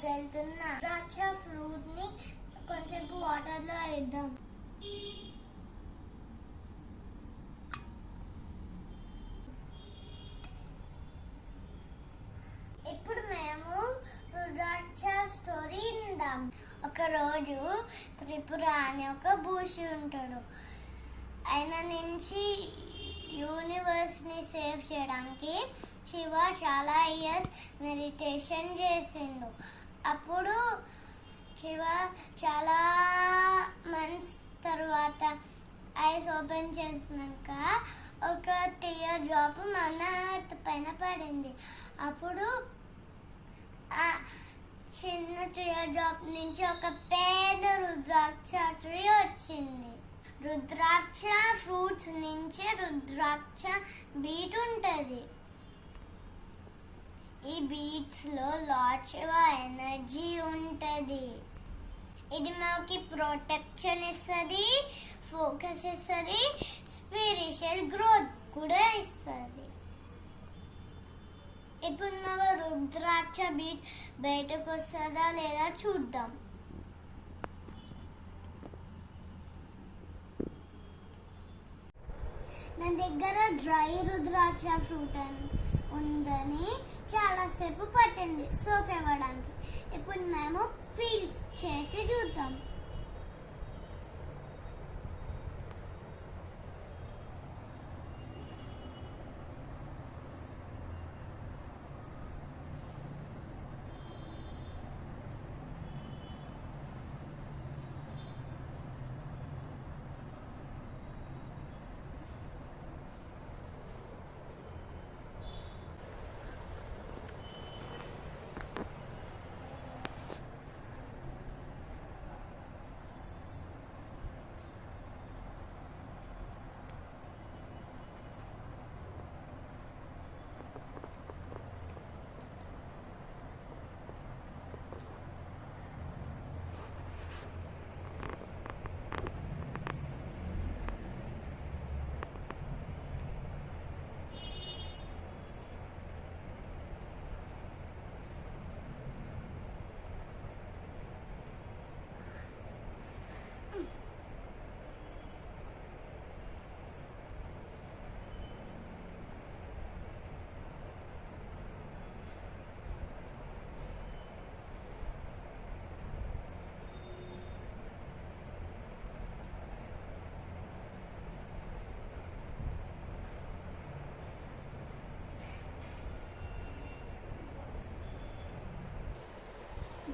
వెళ్తున్న ద్రాక్ష ఫ్రూట్ ని కొంచెం వాటర్ లో వేద్దాం. ఇప్పుడు మేము రుద్రాక్ష స్టోరీ విందాం. ఒక రోజు త్రిపుర అనే ఒక భూషి ఉంటాడు. ఆయన నుంచి యూనివర్స్ ని సేవ్ చేయడానికి శివ చాలా ఇయర్స్ మెడిటేషన్ చేసిండు. అప్పుడు శివ చాలా మంత్స్ తర్వాత ఐస్ ఓపెన్ చేసినాక ఒక టీయర్ డ్రాప్ మన పైన పడింది. అప్పుడు ఆ చిన్న టీయర్ డ్రాప్ నుంచి ఒక పెద్ద రుద్రాక్ష ట్రీ వచ్చింది. రుద్రాక్ష ఫ్రూట్స్ నుంచి రుద్రాక్ష బీట్ ఉంటది. ఈ బీట్స్ లో లార్డ్ శివ ఎనర్జీ ఉంటది. ఇది మనకి ప్రొటెక్షన్ ఇస్తుంది, ఫోకస్ ఇస్తుంది, స్పిరిచువల్ గ్రోత్ కూడా ఇస్తుంది. ఇప్పుడు మన రుద్రాక్ష బీట్ బయటకు వస్తుందా లేదా చూద్దాం. నా దగ్గర డ్రై రుద్రాక్ష ఫ్రూట్ ఉందని చాలాసేపు పట్టింది సోప్ ఇవ్వడానికి. ఇప్పుడు మేము పీల్స్ చేసి చూద్దాం.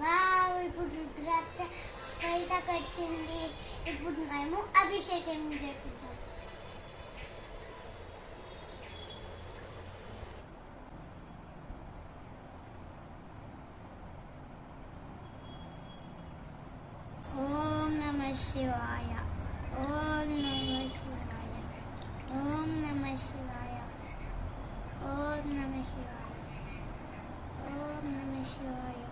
వావ్, ఇప్పుడు రుద్రాక్ష బయటకు వచ్చింది. ఇప్పుడు మేము అభిషేకం చేపిద్దాం. ఓం నమః శివాయ, ఓం నమః శివాయ, ఓం నమః శివాయ, ఓం నమః శివాయ, ఓం నమః శివాయ,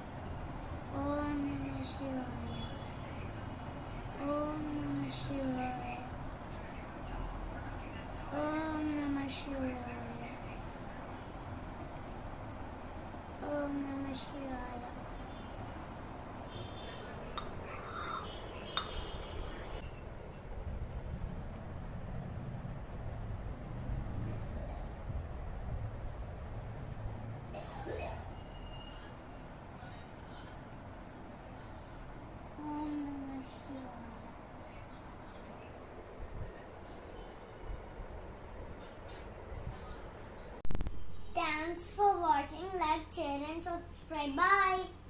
ఓం నమః శివాయ, ఓం నమః శివాయ, ఓం నమః శివాయ, ఓం నమః శివాయ. Thanks for watching. Like, share and subscribe. Bye.